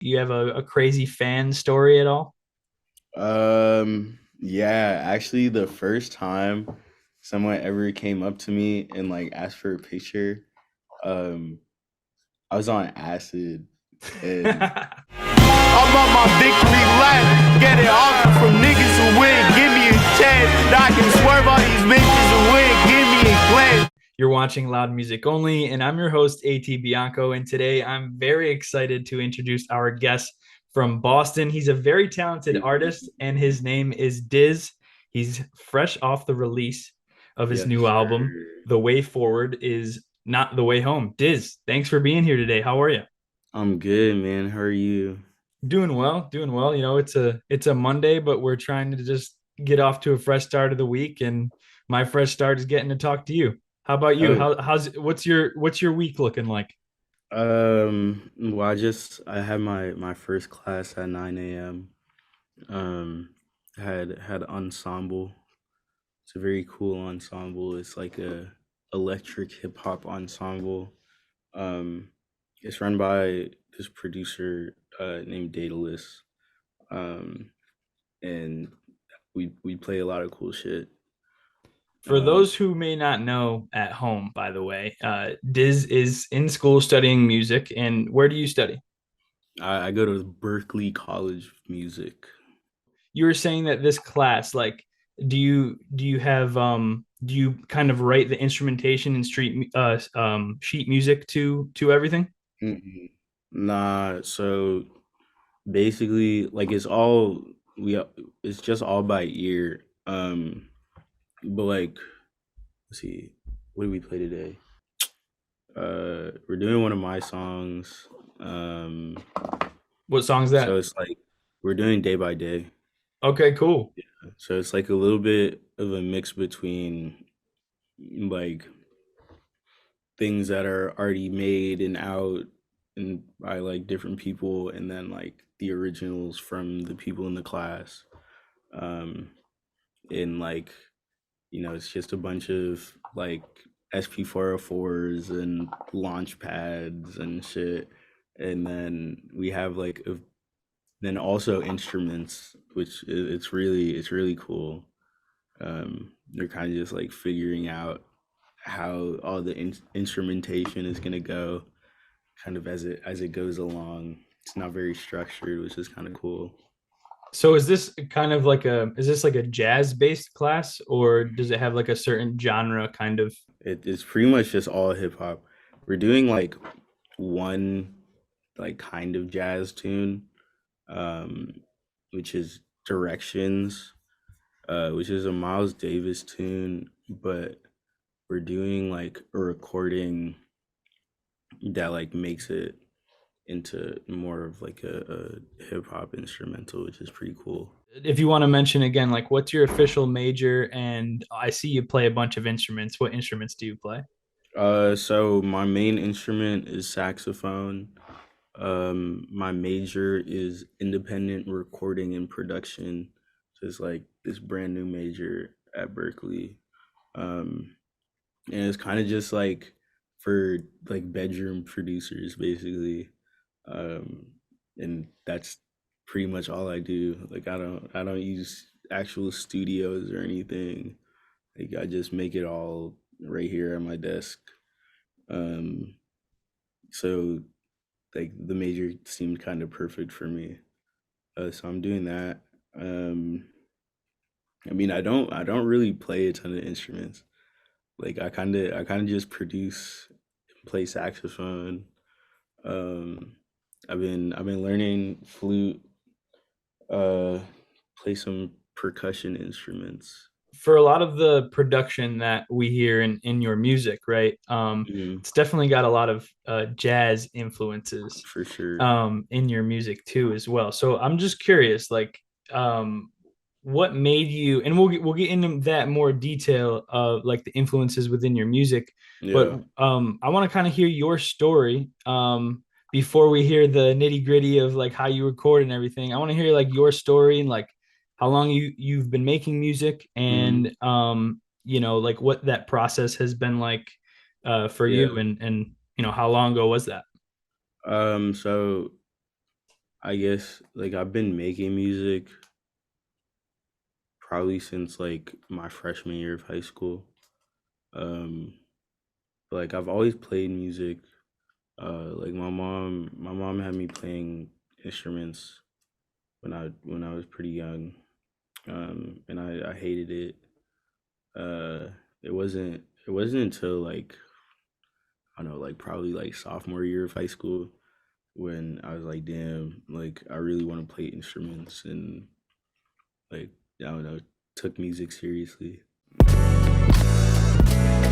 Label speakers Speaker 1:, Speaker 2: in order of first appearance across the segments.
Speaker 1: You have a crazy fan story at all?
Speaker 2: Yeah, actually the first time someone ever came up to me and like asked for a picture, um, I was on acid and
Speaker 3: I'm on my victory lap. Get it off from niggas who win. Give me a chance. Now I can swerve all these bitches who win. Give me a glance.
Speaker 1: You're watching Loud Music Only, and I'm your host, A.T Bianco. And today I'm very excited to introduce our guest from Boston. He's a very talented artist, and his name is Diz. He's fresh off the release of his
Speaker 2: yes,
Speaker 1: new album.
Speaker 2: sir.
Speaker 1: The Way Forward is not the way home. Diz, thanks for being here today. How are you?
Speaker 2: I'm good, man. How are you?
Speaker 1: Doing well, doing well. It's a Monday, but we're trying to just get off to a fresh start of the week, and my fresh start is getting to talk to you. How about you?
Speaker 2: Oh,
Speaker 1: How's what's your week looking like?
Speaker 2: well, I had my first class at 9 a.m. Had ensemble. It's a very cool ensemble. It's like a electric hip hop ensemble. Um, it's run by this producer named Daedalus. Um, and we play a lot of cool shit.
Speaker 1: For
Speaker 2: Um,
Speaker 1: those who may not know at home, by the way, Diz is in school studying music. And where do you study?
Speaker 2: I go to Berklee College of Music.
Speaker 1: You were saying that this class, like, do you kind of write the instrumentation and sheet music to everything?
Speaker 2: Mm-mm. Nah, so basically, like we it's just all by ear. But like, let's see, what did we play today? We're doing one of my songs. Um,
Speaker 1: What song's
Speaker 2: so
Speaker 1: that?
Speaker 2: it's like we're doing day by day.
Speaker 1: Okay, cool.
Speaker 2: So it's like a little bit of a mix between like things that are already made and out and by like different people, and then like the originals from the people in the class. Um, and like it's just a bunch of like SP404s and launch pads and shit. And then we have then also instruments, which it's really cool. They're kind of just like figuring out how all the instrumentation is gonna go, kind of as it goes along. It's not very structured, which is kind of cool.
Speaker 1: So is this like a jazz based class, or does it have like a certain genre kind of?
Speaker 2: It's pretty much just all hip hop. We're doing like one like kind of jazz tune, um, which is Directions, which is a Miles Davis tune, but we're doing like a recording that like makes it into more of like a hip hop instrumental, which is pretty cool.
Speaker 1: If you want to mention again, like what's your official major? And I see you play a bunch of instruments. What instruments do you play?
Speaker 2: So my main instrument is saxophone. My major is independent recording and production. So it's like this brand new major at Berkeley. Um, and it's kind of just like for like bedroom producers, basically. Um, and that's pretty much all I do. Like I don't use actual studios or anything. Like I just make it all right here at my desk. Um, so like the major seemed kind of perfect for me. So I'm doing that. Um, I mean, I don't really play a ton of instruments. Like I kind of just produce, play saxophone. Um, I've been learning flute, uh, play some percussion instruments.
Speaker 1: For a lot of the production that we hear in your music, right?
Speaker 2: Mhm,
Speaker 1: It's definitely got a lot of jazz influences
Speaker 2: for sure.
Speaker 1: in your music too, as well. So I'm just curious, like, um, what made you? And we'll get into that more detail of like the influences within your music. But
Speaker 2: Yeah.
Speaker 1: I want to kind of hear your story before we hear the nitty gritty of like how you record and everything. I want to hear like your story and like how long you've been making music
Speaker 2: Hmm.
Speaker 1: and like what that process has been like for
Speaker 2: Yeah.
Speaker 1: you and how long ago was that?
Speaker 2: So I guess like I've been making music probably since like my freshman year of high school. Um, like I've always played music. Like my mom had me playing instruments when I was pretty young. And I hated it. Uh, it wasn't until like I don't know, like probably like sophomore year of high school when I was like, damn, like I really want to play instruments and like I don't know, took music seriously.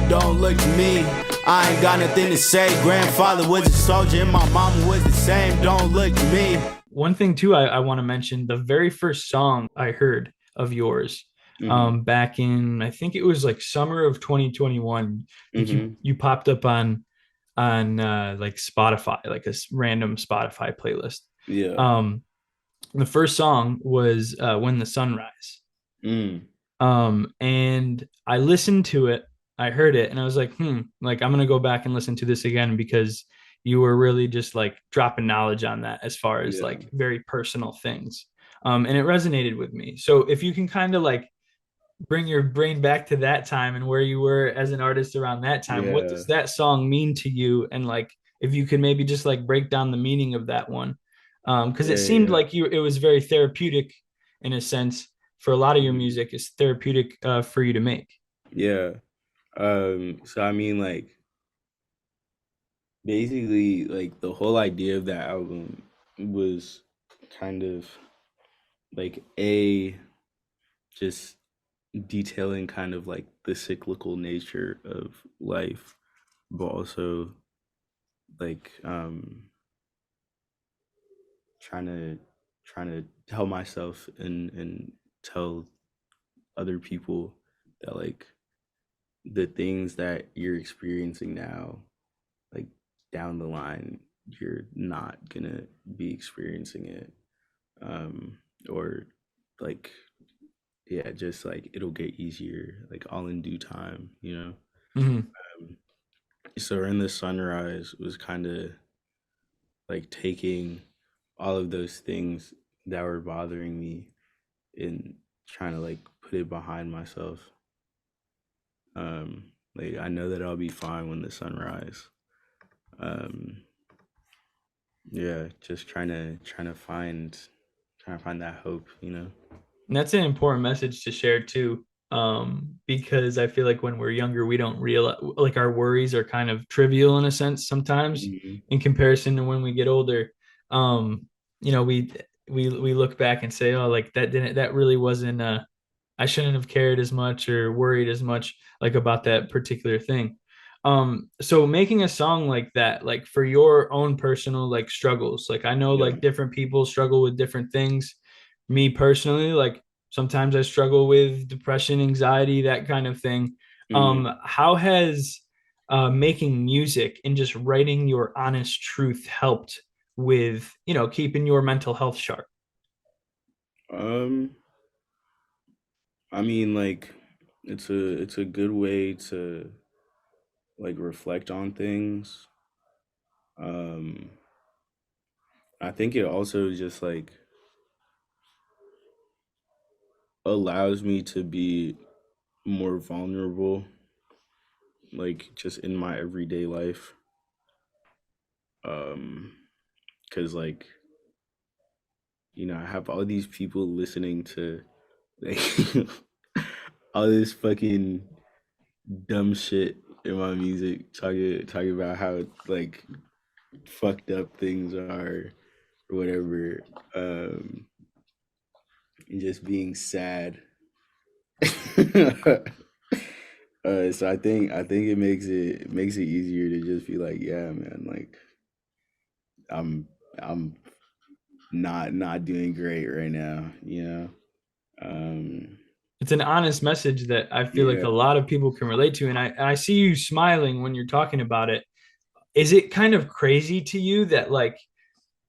Speaker 3: Don't look at me, I ain't got nothing to say. Grandfather was a soldier and my mama was the same. Don't look at me.
Speaker 1: One thing too, I want to mention the very first song I heard of yours,
Speaker 2: Mm-hmm.
Speaker 1: back in, I think it was like summer of 2021. You
Speaker 2: Mm-hmm.
Speaker 1: you popped up on like Spotify, like a random Spotify playlist.
Speaker 2: Yeah.
Speaker 1: Um, the first song was "When the Sunrise."
Speaker 2: Mm.
Speaker 1: And I listened to it, I heard it, and I was like, like I'm gonna go back and listen to this again because you were really just like dropping knowledge on that as far as
Speaker 2: Yeah.
Speaker 1: like very personal things. And it resonated with me. So if you can kind of like bring your brain back to that time and where you were as an artist around that time, what
Speaker 2: Yeah.
Speaker 1: does that song mean to you? And like if you could maybe just like break down the meaning of that one. Because it
Speaker 2: Yeah.
Speaker 1: seemed
Speaker 2: Yeah.
Speaker 1: like it was very therapeutic in a sense. For a lot of your
Speaker 2: Mm-hmm.
Speaker 1: music is therapeutic for you to make.
Speaker 2: Yeah. So I mean like basically like the whole idea of that album was kind of like a just detailing kind of like the cyclical nature of life, but also like trying to trying to tell myself and tell other people that like the things that you're experiencing now, like down the line, you're not gonna be experiencing it. Um, or like yeah, just like it'll get easier, like all in due time, you know.
Speaker 1: Mm-hmm.
Speaker 2: Um, so in the sunrise was kind of like taking all of those things that were bothering me and trying to like put it behind myself. Like I know that I'll be fine when the sunrise. Um, yeah, just trying to find that hope, you know.
Speaker 1: And that's an important message to share too, because I feel like when we're younger, we don't realize like our worries are kind of trivial in a sense sometimes
Speaker 2: Mhm.
Speaker 1: in comparison to when we get older. Um, we look back and say, oh, like that really wasn't I shouldn't have cared as much or worried as much like about that particular thing. So making a song like that, like for your own personal like struggles, like I know
Speaker 2: Yeah.
Speaker 1: like different people struggle with different things. Me personally, like sometimes I struggle with depression, anxiety, that kind of thing.
Speaker 2: Hmm.
Speaker 1: How has making music and just writing your honest truth helped with, keeping your mental health sharp?
Speaker 2: Um, I mean, like, it's a good way to like reflect on things. Um, I think it also just like allows me to be more vulnerable, like just in my everyday life. Um, because like I have all these people listening to like all this fucking dumb shit in my music, talking about how like fucked up things are or whatever, and just being sad. So I think it makes it easier to just be like, yeah, man, like I'm I'm not doing great right now, you know. Um,
Speaker 1: It's an honest message that I feel like
Speaker 2: yeah,
Speaker 1: a lot of people can relate to. And I see you smiling when you're talking about it. Is it kind of crazy to you that like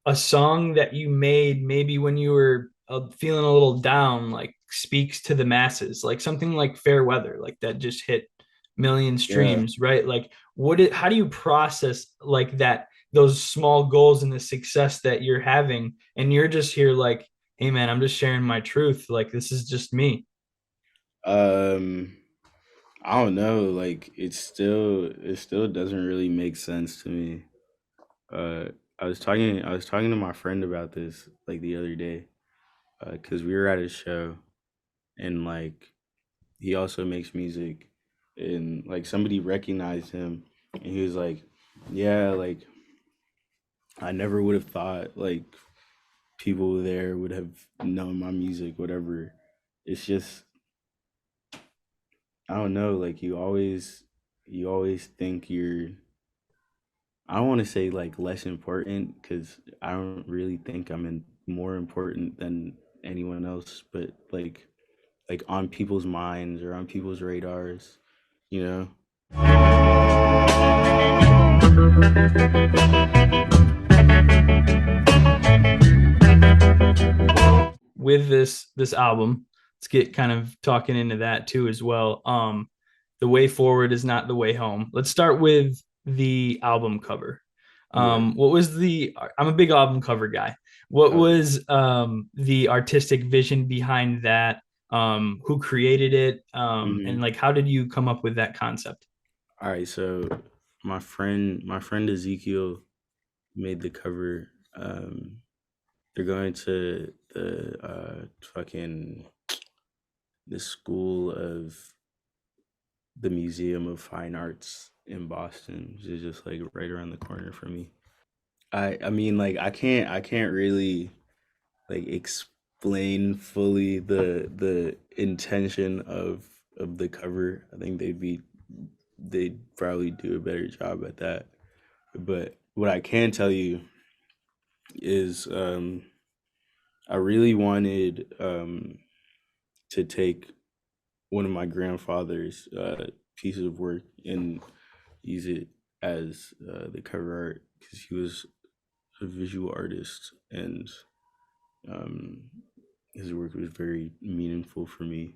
Speaker 1: a song that you made maybe when you were feeling a little down, like speaks to the masses, like something like Fair Weather, like that just hit million
Speaker 2: yeah.
Speaker 1: streams, right? Like how do you process like those small goals and the success that you're having, and you're just here like, hey man, I'm just sharing my truth, like this is just me.
Speaker 2: Um, I don't know. Like it still doesn't really make sense to me. Uh, I was talking to my friend about this like the other day, because we were at a show, and like he also makes music, and like somebody recognized him, and he was like, yeah, like I never would have thought like people there would have known my music, whatever. It's just, I don't know, like you always think you're, I don't want to say like less important, because I don't really think I'm more important than anyone else, but like on people's minds or on people's radars, you know?
Speaker 1: With this album, let's get kind of talking into that too as well. The way forward is not the way home. Let's start with the album cover.
Speaker 2: Yeah.
Speaker 1: What was the? I'm a big album cover guy. What
Speaker 2: Okay.
Speaker 1: was the artistic vision behind that? Who created it? And
Speaker 2: hmm
Speaker 1: like, how did you come up with that concept?
Speaker 2: All right. So my friend Ezekiel made the cover. They're going to fucking the school of the Museum of Fine Arts in Boston, which is just like right around the corner from me. I mean, like I can't really like explain fully the intention of the cover. I think they'd probably do a better job at that. But what I can tell you is, I really wanted, to take one of my grandfather's pieces of work and use it as the cover art, because he was a visual artist, and um, his work was very meaningful for me.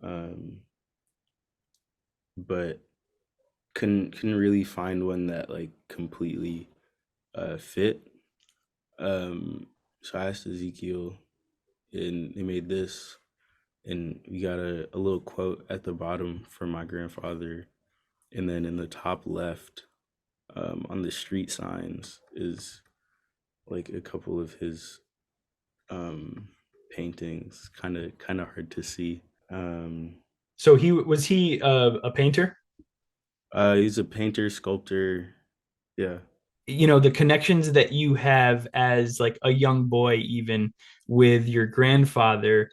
Speaker 2: Um, but couldn't really find one that like completely fit. So I asked Ezekiel, and they made this, and we got a little quote at the bottom from my grandfather, and then in the top left, on the street signs, is like a couple of his um, paintings, kind of hard to see. Um,
Speaker 1: So he a painter?
Speaker 2: he's a painter, sculptor. Yeah.
Speaker 1: You know, the connections that you have as like a young boy, even with your grandfather,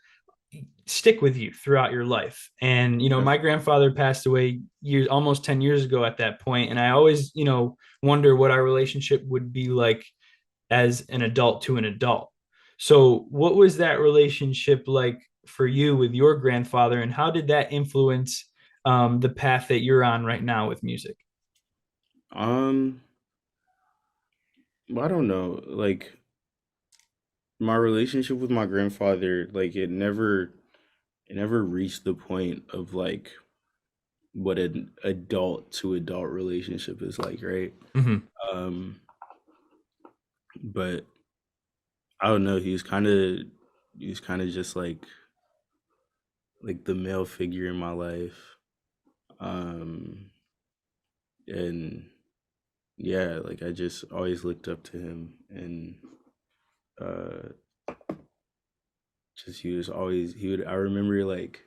Speaker 1: stick with you throughout your life. And you know, my
Speaker 2: Definitely.
Speaker 1: grandfather passed away years almost 10 years ago at that point, and I always, you know, wonder what our relationship would be like as an adult to an adult. So what was that relationship like for you with your grandfather, and how did that influence the path that you're on right now with music?
Speaker 2: Um, I don't know. Like my relationship with my grandfather, like it never reached the point of like what an adult to adult relationship is like, right?
Speaker 1: Mm-hmm.
Speaker 2: Um, but I don't know. He was kind of just like the male figure in my life. Um, and yeah, like I just always looked up to him, and uh, just he would. I remember like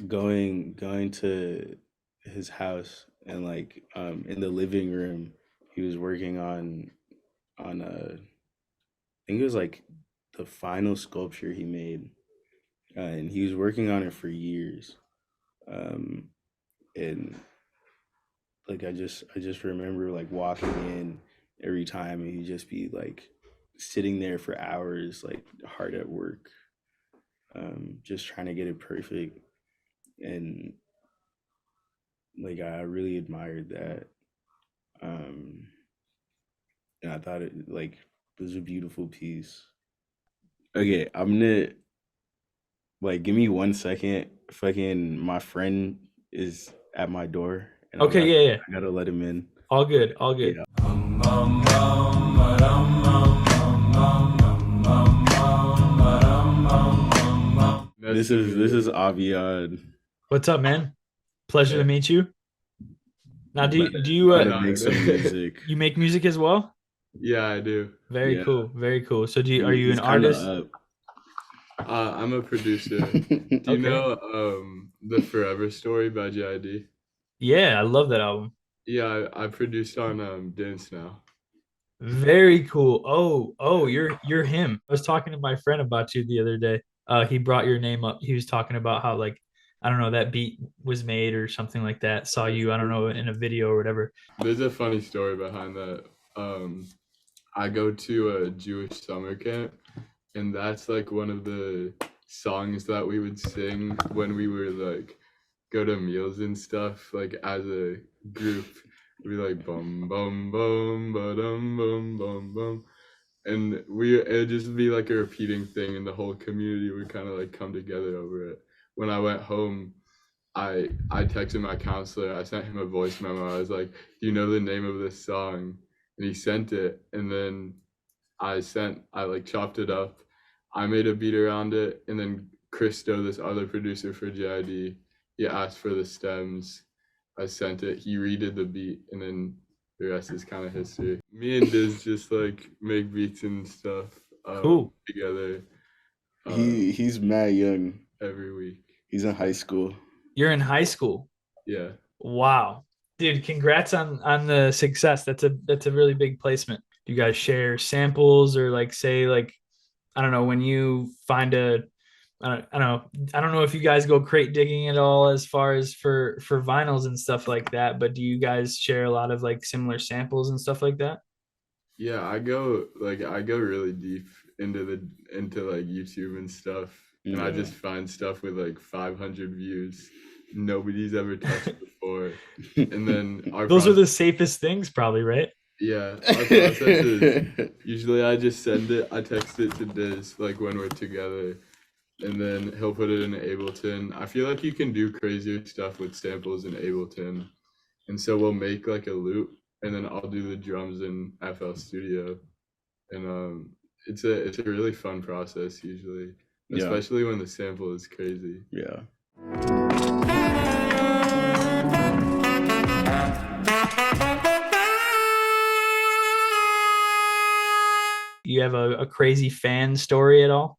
Speaker 2: going to his house, and like in the living room he was working on I think it was like the final sculpture he made, and he was working on it for years. um and like I just remember like walking in every time, and he'd just be like sitting there for hours, like hard at work, just trying to get it perfect. And like I really admired that. um and I thought it like was a beautiful piece. Okay, I'm gonna like give me 1 second. Fucking my friend is at my door, and I
Speaker 1: Okay,
Speaker 2: got
Speaker 1: yeah, yeah.
Speaker 2: I gotta let him in.
Speaker 1: All
Speaker 2: But
Speaker 1: good, all good.
Speaker 2: yeah. This is Aviad.
Speaker 1: What's up, man? Pleasure to meet you. Now, do you
Speaker 2: Trying to make some music.
Speaker 1: you make music as well?
Speaker 4: Yeah, I do.
Speaker 1: Very
Speaker 2: Yeah.
Speaker 1: cool, very cool. So, are you
Speaker 2: He's
Speaker 1: an
Speaker 2: kinda
Speaker 1: artist?
Speaker 2: up.
Speaker 4: I'm a producer. Do you
Speaker 1: Okay.
Speaker 4: know the Forever Story by JID?
Speaker 1: Yeah, I love that album.
Speaker 4: Yeah, I produced on Dance Now.
Speaker 1: Very cool. Oh, you're him. I was talking to my friend about you the other day. He brought your name up. He was talking about how, like, I don't know, that beat was made or something like that. Saw you, I don't know, in a video or whatever.
Speaker 4: There's a funny story behind that. I go to a Jewish summer camp, and that's like one of the songs that we would sing when we were like go to meals and stuff, like as a group. We'd be like bum bum bum ba dum bum bum bum. And it'd just be like a repeating thing, and the whole community would kind of like come together over it. When I went home, I texted my counselor. I sent him a voice memo. I was like, "Do you know the name of this song?" And he sent it. And then I like chopped it up. I made a beat around it, and then Christo, this other producer for JID, he asked for the stems. I sent it. He redid the beat, and then the rest is kind of history. Me and Diz just like make beats and stuff
Speaker 1: Cool.
Speaker 4: together
Speaker 2: He's mad young.
Speaker 4: every week.
Speaker 2: He's in high school.
Speaker 1: You're in high school.
Speaker 4: Yeah.
Speaker 1: Wow. Dude, congrats on the success. That's a really big placement. Do you guys share samples or like say like I don't know when you find I don't know if you guys go crate digging at all as far as for vinyls and stuff like that, but do you guys share a lot of like similar samples and stuff like that?
Speaker 4: Yeah, I go really deep into like YouTube and stuff, and I just find stuff with like 500 views nobody's ever touched before. And then
Speaker 1: those are the safest things probably, right?
Speaker 4: Yeah, our process is usually I just send it, I text it to Diz like when we're together, and then he'll put it in Ableton. I feel like you can do crazier stuff with samples in Ableton, and so we'll make like a loop, and then I'll do the drums in FL Studio, and it's a really fun process usually, especially when the sample is crazy.
Speaker 2: Yeah.
Speaker 1: You have a crazy fan story at all?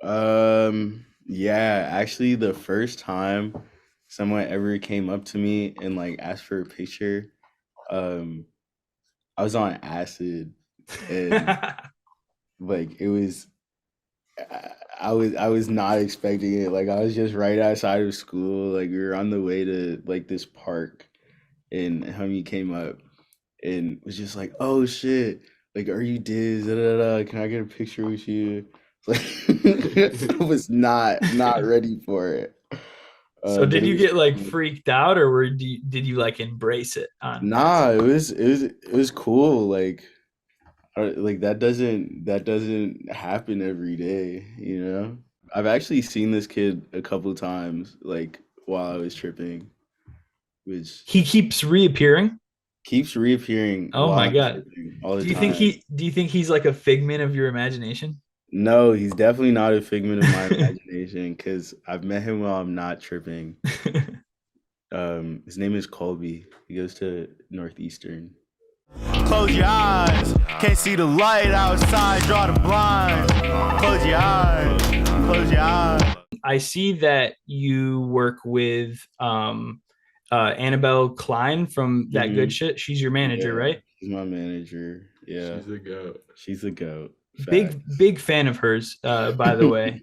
Speaker 2: Yeah, actually the first time someone ever came up to me and like asked for a picture, I was on acid and like it was I was not expecting it. Like I was just right outside of school, like we were on the way to like this park and homie came up and was just like, "Oh shit, like are you Diz? Da, da, da. Can I get a picture with you?" Like I was not ready for it.
Speaker 1: So did you get like freaked out, or did you like embrace it?
Speaker 2: Nah, it was cool. Like that doesn't happen every day, you know. I've actually seen this kid a couple times, like while I was tripping, which
Speaker 1: he keeps reappearing.
Speaker 2: Oh
Speaker 1: my god!
Speaker 2: All the
Speaker 1: do you
Speaker 2: time.
Speaker 1: think he's like a figment of your imagination?
Speaker 2: No, he's definitely not a figment of my imagination because I've met him while I'm not tripping. His name is Colby. He goes to Northeastern.
Speaker 3: Close your eyes, can't see the light outside, draw the blinds. Close your eyes, close your eyes.
Speaker 1: I see that you work with Annabelle Klein from That Good Shit. She's your manager, right?
Speaker 2: She's my manager. Yeah.
Speaker 4: She's a goat.
Speaker 1: Big fan of hers, by the way.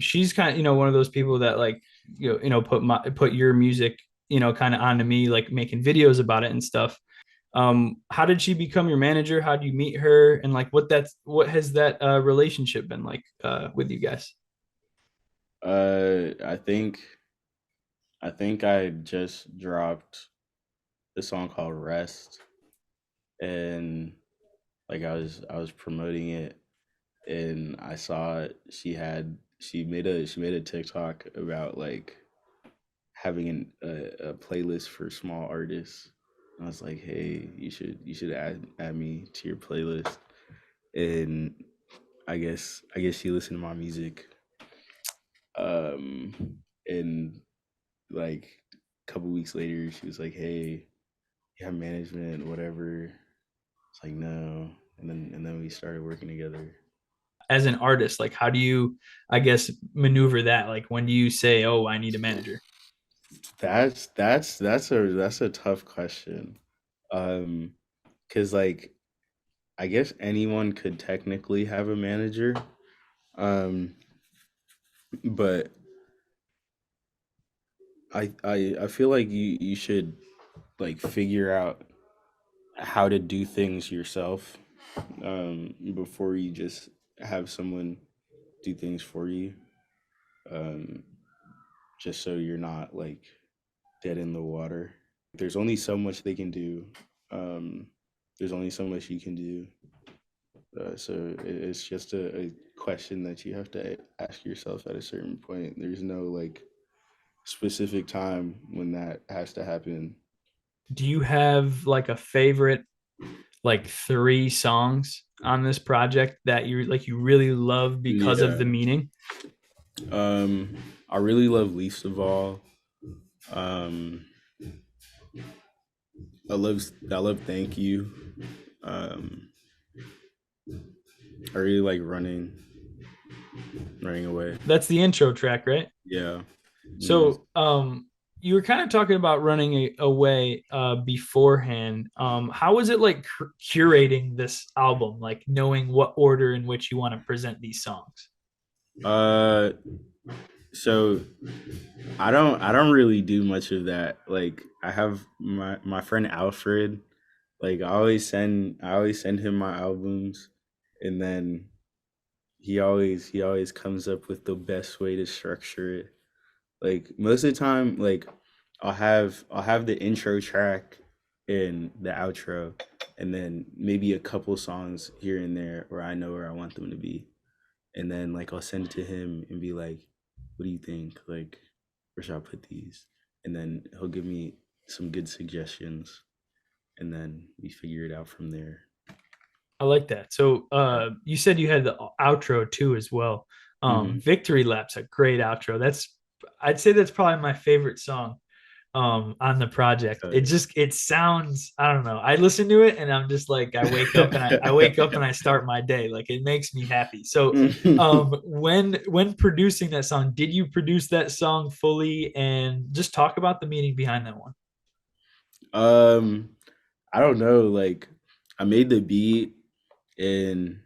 Speaker 1: She's kind of, one of those people that like, put your music, kind of onto me, like making videos about it and stuff. How did she become your manager? How do you meet her? And like, what has that relationship been like with you guys?
Speaker 2: I think I just dropped a song called Rest, and like I was promoting it, and I saw she made a TikTok about like having a playlist for small artists. I was like, hey, you should add me to your playlist, and I guess she listened to my music. And like a couple weeks later, she was like, "Hey, you have management, whatever." It's like no, and then we started working together.
Speaker 1: As an artist, like how do you, I guess, maneuver that? Like when do you say, "Oh, I need a manager"?
Speaker 2: That's a tough question. Um, because like I guess anyone could technically have a manager. Um, but I feel like you should like figure out how to do things yourself before you just have someone do things for you. Um, just so you're not like dead in the water. There's only so much they can do. Um, there's only so much you can do. So it's just a question that you have to ask yourself at a certain point. There's no like specific time when that has to happen.
Speaker 1: Do you have like a favorite, like three songs on this project that you really love because of
Speaker 2: Yeah.
Speaker 1: the meaning?
Speaker 2: Um, I really love Least of All. Um, I love Thank You. Um, I really like running away.
Speaker 1: That's the intro track, right?
Speaker 2: Yeah. Mm.
Speaker 1: So, you were kind of talking about running away beforehand. How was it like curating this album, like knowing what order in which you want to present these songs?
Speaker 2: Uh, so I don't really do much of that. Like I have my friend Alfred. Like I always send him my albums, and then he always comes up with the best way to structure it. Like most of the time, like I'll have the intro track and the outro, and then maybe a couple songs here and there where I know where I want them to be. And then like I'll send it to him and be like, "What do you think? Like, where should I put these?" And then he'll give me some good suggestions, and then we figure it out from there.
Speaker 1: I like that. So, you said you had the outro too as well.
Speaker 2: Hmm.
Speaker 1: Victory Lap's a great outro. I'd say that's probably my favorite song on the project. It sounds, I don't know, I listen to it and I'm just like, I wake up and I start my day, like it makes me happy. So when producing that song, did you produce that song fully, and just talk about the meaning behind that one?
Speaker 2: um, I don't know. Like, I made the beat, and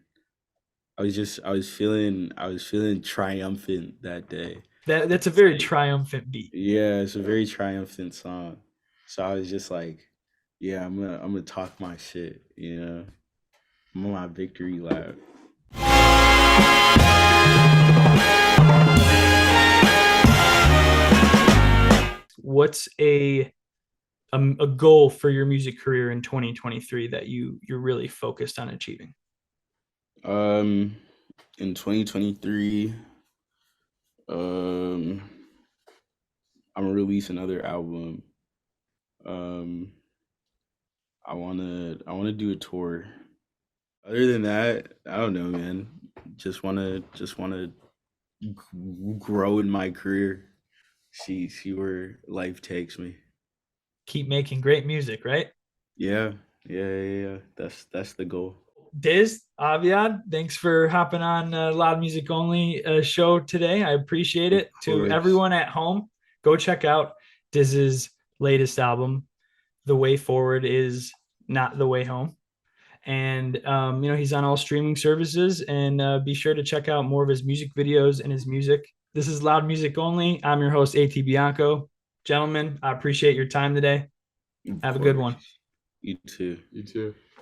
Speaker 2: I was feeling triumphant that day.
Speaker 1: That's a
Speaker 2: It's
Speaker 1: very
Speaker 2: like,
Speaker 1: triumphant beat.
Speaker 2: yeah, it's a very triumphant song. So I was just like, yeah, I'm gonna talk my shit. I'm on my victory lap.
Speaker 1: What's a goal for your music career in 2023 that you're really focused on achieving?
Speaker 2: Um, in 2023, um, I'm gonna release another album. Um, I wanna do a tour. Other than that, I don't know, man. Just wanna grow in my career. See where life takes me.
Speaker 1: Keep making great music, right?
Speaker 2: Yeah, yeah. That's the goal.
Speaker 1: Diz, Aviad, thanks for hopping on Loud Music Only show today. I appreciate
Speaker 2: Of
Speaker 1: it. To
Speaker 2: course.
Speaker 1: everyone at home, go check out Diz's latest album. The Way Forward is not the way home. And he's on all streaming services. And be sure to check out more of his music videos and his music. This is Loud Music Only. I'm your host, A.T Bianco. Gentlemen, I appreciate your time today.
Speaker 2: Of
Speaker 1: Have a good one.
Speaker 2: course. You too.
Speaker 4: You too.